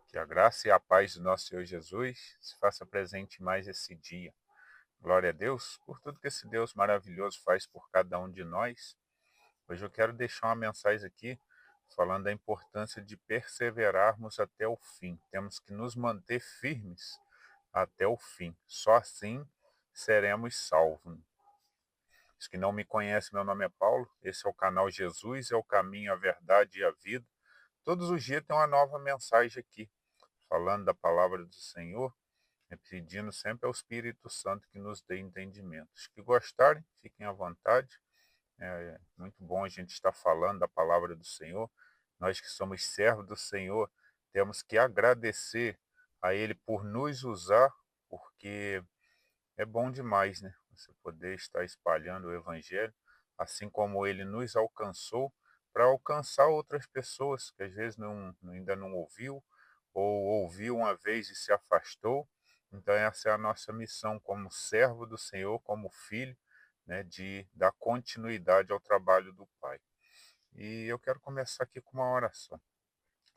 Que a graça e a paz do nosso Senhor Jesus se faça presente mais esse dia. Glória a Deus por tudo que esse Deus maravilhoso faz por cada um de nós. Hoje eu quero deixar uma mensagem aqui falando da importância de perseverarmos até o fim. Temos que nos manter firmes até o fim. Só assim seremos salvos. Os que não me conhecem, meu nome é Paulo. Esse é o canal Jesus, é o caminho, a verdade e a vida. Todos os dias tem uma nova mensagem aqui, falando da palavra do Senhor, pedindo sempre ao Espírito Santo que nos dê entendimento. Os que gostarem, fiquem à vontade. É muito bom a gente estar falando da palavra do Senhor. Nós que somos servos do Senhor, temos que agradecer a Ele por nos usar, porque é bom demais, né? Você poder estar espalhando o Evangelho, assim como Ele nos alcançou, para alcançar outras pessoas que às vezes ainda não ouviu, ou ouviu uma vez e se afastou. Então essa é a nossa missão como servo do Senhor, como filho, né, de dar continuidade ao trabalho do Pai. E eu quero começar aqui com uma oração.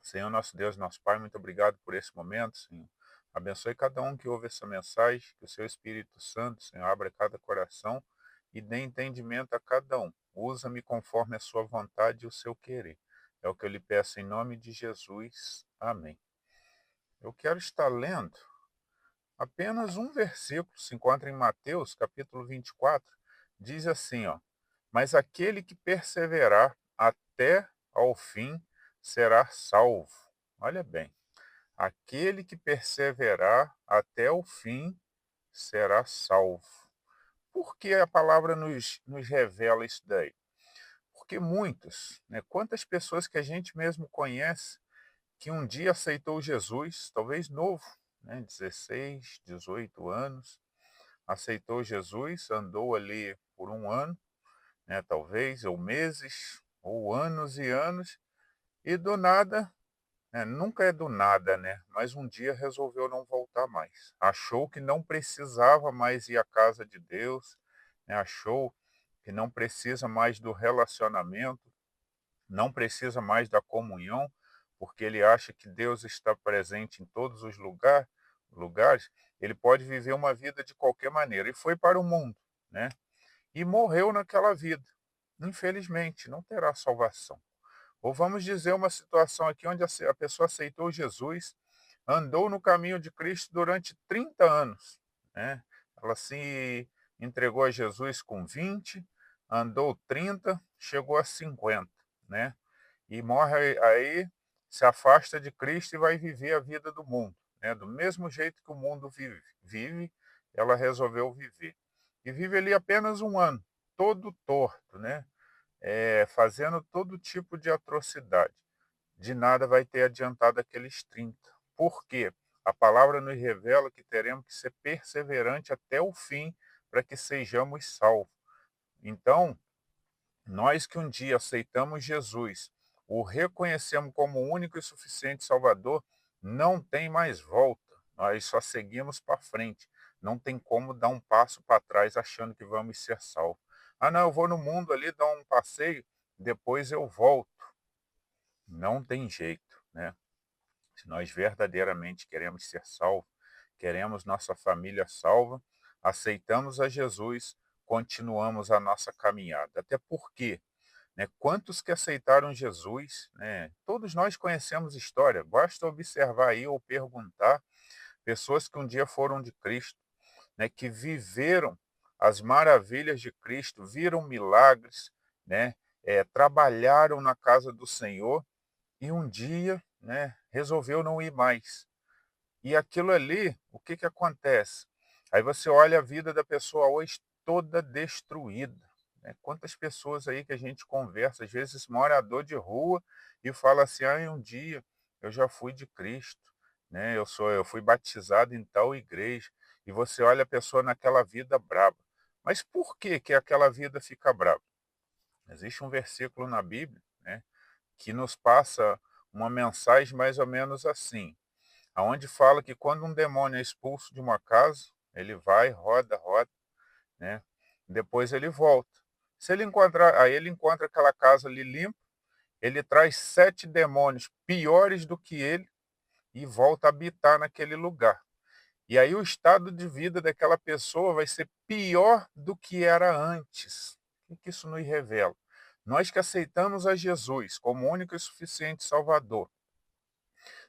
Senhor nosso Deus, nosso Pai, muito obrigado por esse momento, Senhor. Abençoe cada um que ouve essa mensagem, que o seu Espírito Santo, Senhor, abra cada coração e dê entendimento a cada um. Usa-me conforme a sua vontade e o seu querer. É o que eu lhe peço em nome de Jesus. Amém. Eu quero estar lendo apenas um versículo, se encontra em Mateus, capítulo 24, diz assim, ó: Mas aquele que perseverar até ao fim será salvo. Olha bem, aquele que perseverar até o fim será salvo. Por que a palavra nos revela isso daí? Porque muitos, né, quantas pessoas que a gente mesmo conhece, que um dia aceitou Jesus, talvez novo, né, 16, 18 anos, aceitou Jesus, andou ali por um ano, né, talvez, ou meses, ou anos e anos, e do nada, né, nunca é do nada, né? Mas um dia resolveu não voltar mais. Achou que não precisava mais ir à casa de Deus, né? Achou que não precisa mais do relacionamento, não precisa mais da comunhão, porque ele acha que Deus está presente em todos os lugares, ele pode viver uma vida de qualquer maneira. E foi para o mundo, né? E morreu naquela vida. Infelizmente, não terá salvação. Ou vamos dizer uma situação aqui onde a pessoa aceitou Jesus, andou no caminho de Cristo durante 30 anos, né? Ela se entregou a Jesus com 20, andou 30, chegou a 50, né? E morre aí, se afasta de Cristo e vai viver a vida do mundo, né? Do mesmo jeito que o mundo vive, ela resolveu viver. E vive ali apenas um ano, todo torto, né? Fazendo todo tipo de atrocidade. De nada vai ter adiantado aqueles 30. Por quê? A palavra nos revela que teremos que ser perseverante até o fim para que sejamos salvos. Então, nós que um dia aceitamos Jesus, o reconhecemos como o único e suficiente Salvador, não tem mais volta. Nós só seguimos para frente. Não tem como dar um passo para trás achando que vamos ser salvos. Ah, não, eu vou no mundo ali dar um passeio, depois eu volto. Não tem jeito, né? Se nós verdadeiramente queremos ser salvos, queremos nossa família salva, aceitamos a Jesus, continuamos a nossa caminhada. Até porque, né, quantos que aceitaram Jesus, né, todos nós conhecemos história, basta observar aí ou perguntar pessoas que um dia foram de Cristo, né, que viveram as maravilhas de Cristo, viram milagres, né, trabalharam na casa do Senhor e um dia, né, resolveu não ir mais. E aquilo ali, o que que acontece? Aí você olha a vida da pessoa hoje toda destruída, né? Quantas pessoas aí que a gente conversa, às vezes morador de rua, e fala assim: "Ah, um dia eu já fui de Cristo, né? Eu fui batizado em tal igreja". E você olha a pessoa naquela vida braba. Mas por que que aquela vida fica braba? Existe um versículo na Bíblia, né, que nos passa uma mensagem mais ou menos assim, aonde fala que quando um demônio é expulso de uma casa, ele vai, roda, roda, né? Depois ele volta. Se ele encontrar, aí ele encontra aquela casa ali limpa, ele traz 7 demônios piores do que ele, e volta a habitar naquele lugar. E aí o estado de vida daquela pessoa vai ser pior do que era antes. O que isso nos revela? Nós que aceitamos a Jesus como único e suficiente Salvador,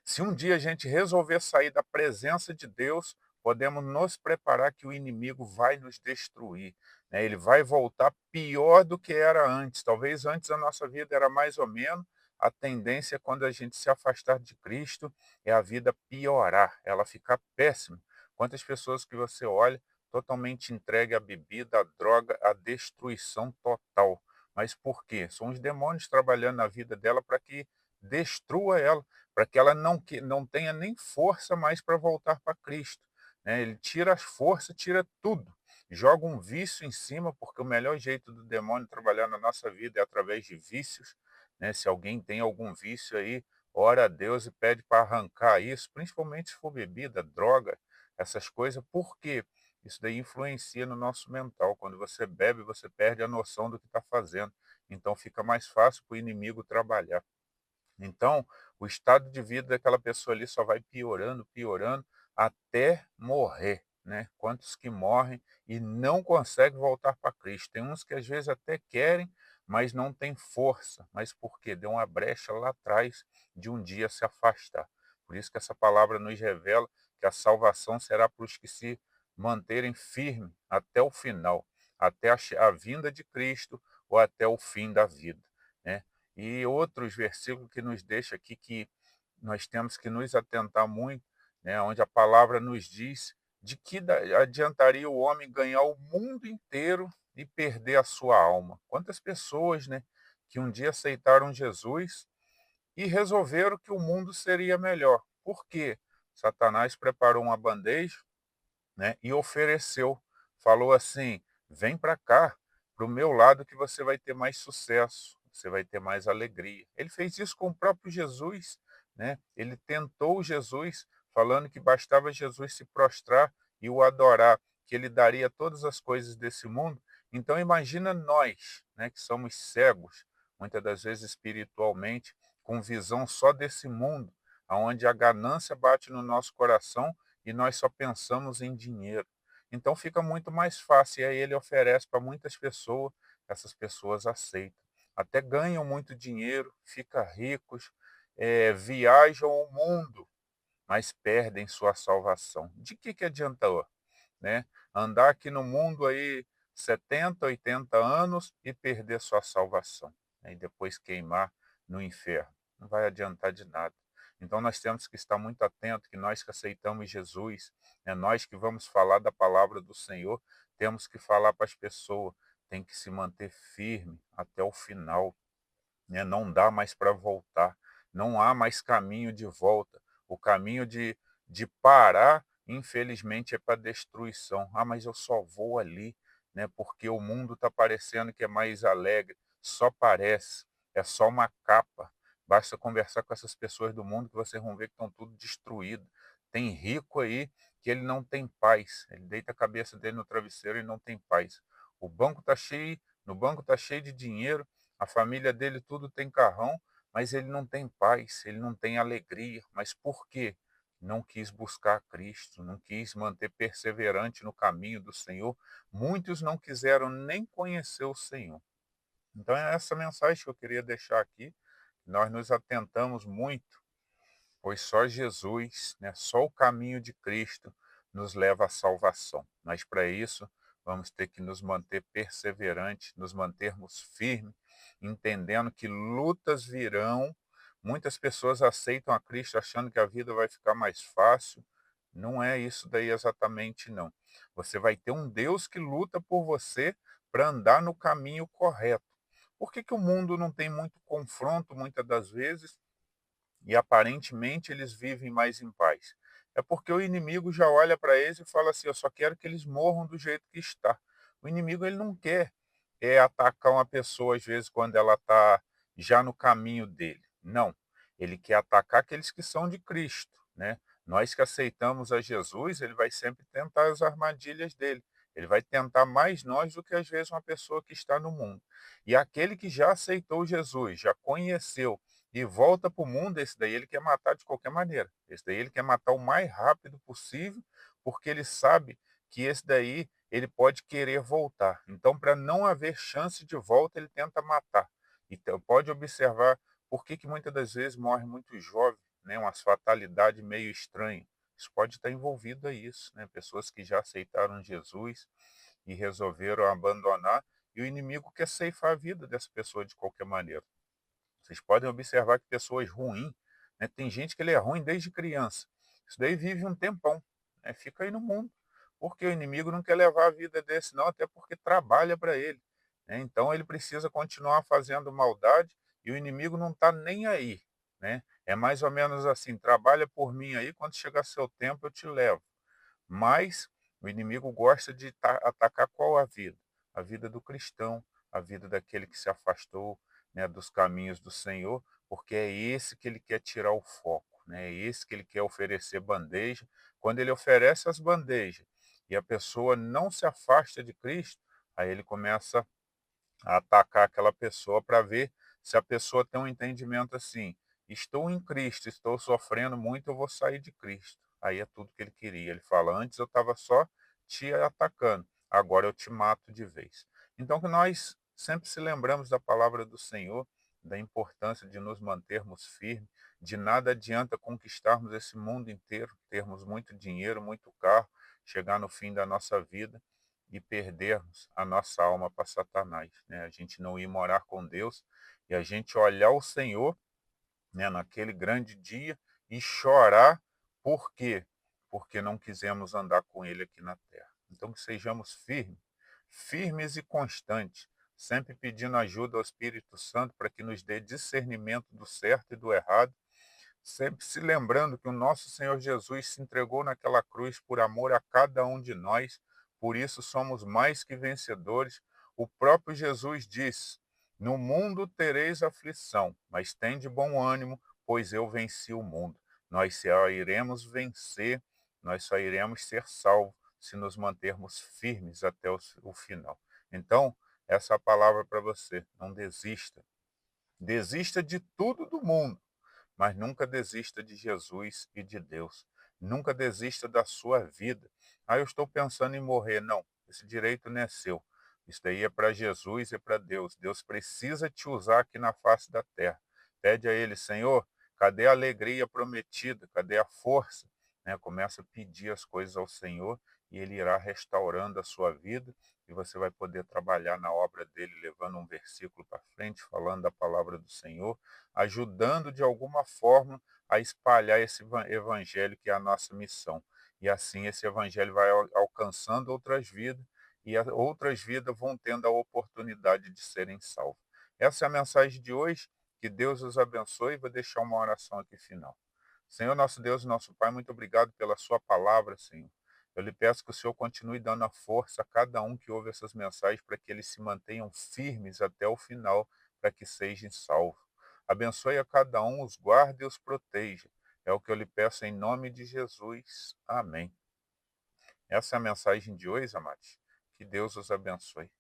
se um dia a gente resolver sair da presença de Deus, podemos nos preparar que o inimigo vai nos destruir, né? Ele vai voltar pior do que era antes. Talvez antes a nossa vida era mais ou menos, a tendência quando a gente se afastar de Cristo é a vida piorar, ela ficar péssima. Quantas pessoas que você olha totalmente entregue à bebida, à droga, à destruição total. Mas por quê? São os demônios trabalhando na vida dela para que destrua ela, para que ela não tenha nem força mais para voltar para Cristo, né? Ele tira as forças, tira tudo, joga um vício em cima, porque o melhor jeito do demônio trabalhar na nossa vida é através de vícios, né? Se alguém tem algum vício aí, ora a Deus e pede para arrancar isso, principalmente se for bebida, droga, essas coisas, porque isso daí influencia no nosso mental. Quando você bebe, você perde a noção do que está fazendo. Então fica mais fácil para o inimigo trabalhar. Então, o estado de vida daquela pessoa ali só vai piorando, piorando, até morrer, né? Quantos que morrem e não conseguem voltar para Cristo? Tem uns que às vezes até querem, mas não têm força. Mas por quê? Deu uma brecha lá atrás de um dia se afastar. Por isso que essa palavra nos revela que a salvação será para os que se manterem firmes até o final, até a vinda de Cristo ou até o fim da vida, né? E outros versículos que nos deixa aqui que nós temos que nos atentar muito, né, onde a palavra nos diz de que adiantaria o homem ganhar o mundo inteiro e perder a sua alma. Quantas pessoas, né, que um dia aceitaram Jesus e resolveram que o mundo seria melhor. Por quê? Satanás preparou uma bandeja, né, e ofereceu, falou assim: vem para cá, para o meu lado, que você vai ter mais sucesso, você vai ter mais alegria. Ele fez isso com o próprio Jesus, né? Ele tentou Jesus, falando que bastava Jesus se prostrar e o adorar, que ele daria todas as coisas desse mundo. Então imagina nós, né, que somos cegos, muitas das vezes espiritualmente, com visão só desse mundo, aonde a ganância bate no nosso coração e nós só pensamos em dinheiro. Então fica muito mais fácil, e aí ele oferece para muitas pessoas, essas pessoas aceitam. Até ganham muito dinheiro, ficam ricos, viajam o mundo, mas perdem sua salvação. De que adiantou, né? Andar aqui no mundo aí 70, 80 anos e perder sua salvação, né? E depois queimar no inferno. Não vai adiantar de nada. Então nós temos que estar muito atentos que nós que aceitamos Jesus, é nós que vamos falar da palavra do Senhor, temos que falar para as pessoas, tem que se manter firme até o final, né? Não dá mais para voltar, não há mais caminho de volta. O caminho de parar, infelizmente, é para destruição. Ah, mas eu só vou ali, né? Porque o mundo está parecendo que é mais alegre. Só parece, é só uma capa. Basta conversar com essas pessoas do mundo que vocês vão ver que estão tudo destruído. Tem rico aí que ele não tem paz. Ele deita a cabeça dele no travesseiro e não tem paz. O banco está cheio, no banco está cheio de dinheiro, a família dele tudo tem carrão, mas ele não tem paz, ele não tem alegria. Mas por quê? Não quis buscar Cristo, não quis manter perseverante no caminho do Senhor. Muitos não quiseram nem conhecer o Senhor. Então é essa mensagem que eu queria deixar aqui. Nós nos atentamos muito, pois só Jesus, né, só o caminho de Cristo nos leva à salvação. Mas para isso, vamos ter que nos manter perseverantes, nos mantermos firmes, entendendo que lutas virão. Muitas pessoas aceitam a Cristo achando que a vida vai ficar mais fácil. Não é isso daí exatamente, não. Você vai ter um Deus que luta por você para andar no caminho correto. Por que o mundo não tem muito confronto, muitas das vezes, e aparentemente eles vivem mais em paz? É porque o inimigo já olha para eles e fala assim: eu só quero que eles morram do jeito que está. O inimigo ele não quer atacar uma pessoa às vezes quando ela está já no caminho dele. Não, ele quer atacar aqueles que são de Cristo, né? Nós que aceitamos a Jesus, ele vai sempre tentar as armadilhas dele. Ele vai tentar mais nós do que às vezes uma pessoa que está no mundo. E aquele que já aceitou Jesus, já conheceu, e volta para o mundo, esse daí ele quer matar de qualquer maneira. Esse daí ele quer matar o mais rápido possível, porque ele sabe que esse daí ele pode querer voltar. Então, para não haver chance de volta, ele tenta matar. Então, pode observar por que muitas das vezes morre muito jovem, né? Umas fatalidades meio estranhas. Isso pode estar envolvido a isso, né? Pessoas que já aceitaram Jesus e resolveram abandonar, e o inimigo quer ceifar a vida dessa pessoa de qualquer maneira. Vocês podem observar que pessoas ruins, né, tem gente que ele é ruim desde criança. Isso daí vive um tempão, né, fica aí no mundo. Porque o inimigo não quer levar a vida desse, não, até porque trabalha para ele. Né? Então ele precisa continuar fazendo maldade e o inimigo não está nem aí. Né? É mais ou menos assim: trabalha por mim aí, quando chegar seu tempo eu te levo. Mas o inimigo gosta de atacar qual a vida? A vida do cristão, a vida daquele que se afastou, né, dos caminhos do Senhor, porque é esse que ele quer tirar o foco, né? É esse que ele quer oferecer bandeja. Quando ele oferece as bandejas e a pessoa não se afasta de Cristo, aí ele começa a atacar aquela pessoa para ver se a pessoa tem um entendimento assim: estou em Cristo, estou sofrendo muito, eu vou sair de Cristo. Aí é tudo que ele queria. Ele fala: antes eu estava só te atacando, agora eu te mato de vez. Então que nós sempre se lembramos da palavra do Senhor, da importância de nos mantermos firmes. De nada adianta conquistarmos esse mundo inteiro, termos muito dinheiro, muito carro, chegar no fim da nossa vida e perdermos a nossa alma para Satanás, né? A gente não ir morar com Deus e a gente olhar o Senhor, né, naquele grande dia e chorar. Por quê? Porque não quisemos andar com Ele aqui na terra. Então que sejamos firmes, firmes e constantes, sempre pedindo ajuda ao Espírito Santo para que nos dê discernimento do certo e do errado, sempre se lembrando que o nosso Senhor Jesus se entregou naquela cruz por amor a cada um de nós, por isso somos mais que vencedores. O próprio Jesus disse: no mundo tereis aflição, mas tende bom ânimo, pois eu venci o mundo. Nós só iremos vencer, nós só iremos ser salvos se nos mantermos firmes até o final. Então, essa é a palavra para você: não desista. Desista de tudo do mundo, mas nunca desista de Jesus e de Deus. Nunca desista da sua vida. Ah, eu estou pensando em morrer. Não, esse direito não é seu. Isso daí é para Jesus e para Deus. Deus precisa te usar aqui na face da terra. Pede a Ele: Senhor, cadê a alegria prometida? Cadê a força? Né? Começa a pedir as coisas ao Senhor e Ele irá restaurando a sua vida e você vai poder trabalhar na obra dele, levando um versículo para frente, falando da palavra do Senhor, ajudando de alguma forma a espalhar esse evangelho que é a nossa missão. E assim esse evangelho vai alcançando outras vidas e outras vidas vão tendo a oportunidade de serem salvas. Essa é a mensagem de hoje. Que Deus os abençoe. Vou deixar uma oração aqui final. Senhor, nosso Deus e nosso Pai, muito obrigado pela sua palavra, Senhor. Eu lhe peço que o Senhor continue dando a força a cada um que ouve essas mensagens para que eles se mantenham firmes até o final, para que sejam salvos. Abençoe a cada um, os guarde e os proteja. É o que eu lhe peço em nome de Jesus. Amém. Essa é a mensagem de hoje, amados. Que Deus os abençoe.